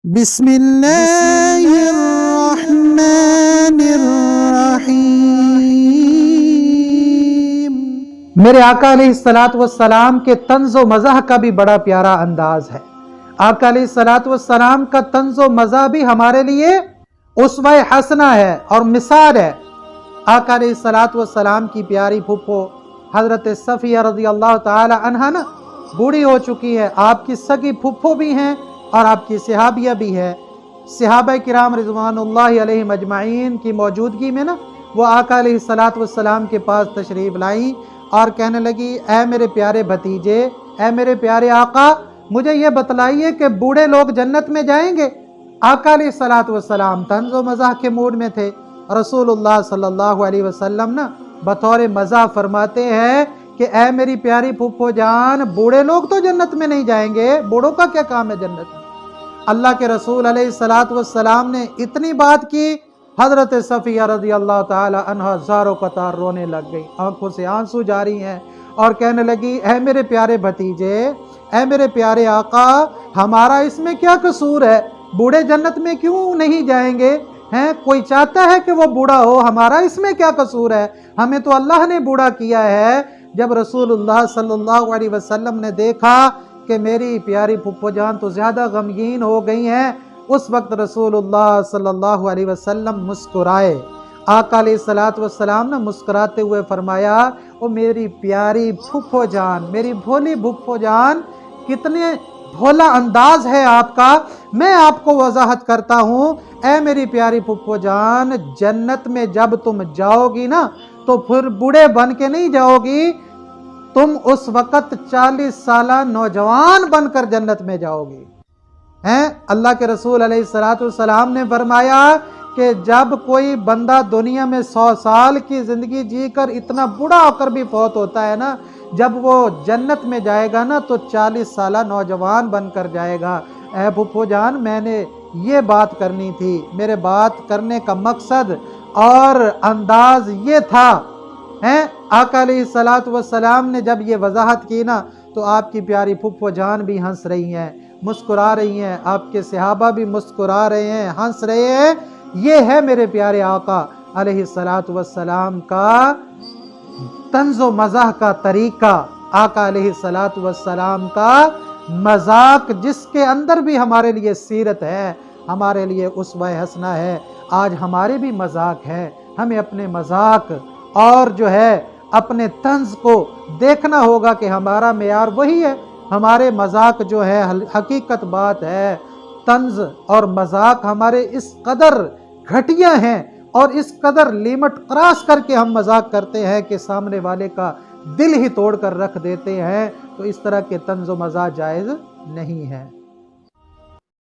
بسم اللہ الرحمن الرحیم۔ میرے آقا علیہ الصلوۃ والسلام کے طنز و مزاح کا بھی بڑا پیارا انداز ہے۔ آقا علیہ الصلوۃ والسلام کا طنز و مزاح بھی ہمارے لیے اسوہ حسنہ ہے اور مثال ہے۔ آقا علیہ الصلوۃ والسلام کی پیاری پھپھو حضرت صفیہ رضی اللہ تعالی عنہا نا بوڑھی ہو چکی ہے، آپ کی سگی پھپھو بھی ہیں اور آپ کی صحابیہ بھی ہے۔ صحابہ کرام رضوان اللہ علیہم اجمعین کی موجودگی میں نا وہ آقا علیہ الصلوۃ والسلام کے پاس تشریف لائیں اور کہنے لگی، اے میرے پیارے بھتیجے، اے میرے پیارے آقا، مجھے یہ بتلائیے کہ بوڑھے لوگ جنت میں جائیں گے؟ آقا علیہ الصلوۃ والسلام طنز و مزاح کے موڈ میں تھے۔ رسول اللہ صلی اللہ علیہ وسلم نا بطور مزاح فرماتے ہیں کہ اے میری پیاری پھپھو جان، بوڑھے لوگ تو جنت میں نہیں جائیں گے، بوڑھوں کا کیا کام ہے جنت میں؟ اللہ کے رسول علیہ الصلوۃ والسلام نے اتنی بات کی، حضرت صفیہ رضی اللہ تعالی عنہا زاروں قطار رونے لگ گئی، آنکھوں سے آنسو جاری ہیں اور کہنے لگی، اے میرے پیارے بھتیجے، اے میرے پیارے آقا، ہمارا اس میں کیا قصور ہے؟ بوڑھے جنت میں کیوں نہیں جائیں گے؟ کوئی چاہتا ہے کہ وہ بوڑھا ہو، ہمارا اس میں کیا قصور ہے؟ ہمیں تو اللہ نے بوڑھا کیا ہے۔ جب رسول اللہ صلی اللہ علیہ وسلم نے دیکھا کہ میری پیاری پھپھو جان تو زیادہ غمگین ہو گئی ہیں، اس وقت رسول اللہ صلی اللہ علیہ وسلم مسکرائے۔ آقا علیہ الصلوۃ والسلام نے مسکراتے ہوئے فرمایا، او میری پیاری پھپھو جان، میری بھولی پھپھو جان، کتنے بھولا انداز ہے آپ کا، میں آپ کو وضاحت کرتا ہوں۔ اے میری پیاری پھپھو جان، جنت میں جب تم جاؤ گی نا تو پھر بوڑھے بن کے نہیں جاؤ گی، تم اس وقت 40 سالہ نوجوان بن کر جنت میں جاؤ گی۔ اللہ کے رسول علیہ الصلوۃ والسلام نے فرمایا کہ جب کوئی بندہ دنیا میں 100 سال کی زندگی جی کر اتنا بوڑھا ہو کر بھی فوت ہوتا ہے نا، جب وہ جنت میں جائے گا نا تو 40 سالہ نوجوان بن کر جائے گا۔ اے پھپھو جان، میں نے یہ بات کرنی تھی، میرے بات کرنے کا مقصد اور انداز یہ تھا۔ آقا علیہ الصلوۃ والسلام نے جب یہ وضاحت کی نا تو آپ کی پیاری پھپھو جان بھی ہنس رہی ہیں، مسکرا رہی ہیں، آپ کے صحابہ بھی مسکرا رہے ہیں، ہنس رہے ہیں۔ یہ ہے میرے پیارے آقا علیہ الصلوۃ والسلام کا طنز و مزاح کا طریقہ، آقا علیہ الصلوۃ والسلام کا مذاق، جس کے اندر بھی ہمارے لیے سیرت ہے، ہمارے لیے اسوہ حسنہ ہے۔ آج ہمارے بھی مذاق ہے، ہمیں اپنے مذاق اور جو ہے اپنے طنز کو دیکھنا ہوگا کہ ہمارا معیار وہی ہے۔ ہمارے مذاق جو ہے حقیقت بات ہے، طنز اور مذاق ہمارے اس قدر گھٹیا ہیں اور اس قدر لیمٹ کراس کر کے ہم مذاق کرتے ہیں کہ سامنے والے کا دل ہی توڑ کر رکھ دیتے ہیں۔ تو اس طرح کے طنز و مزاح جائز نہیں ہے۔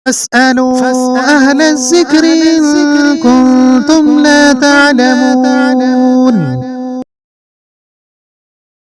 فاسألوا أهل الذكر إن كنتم لا تعلمون۔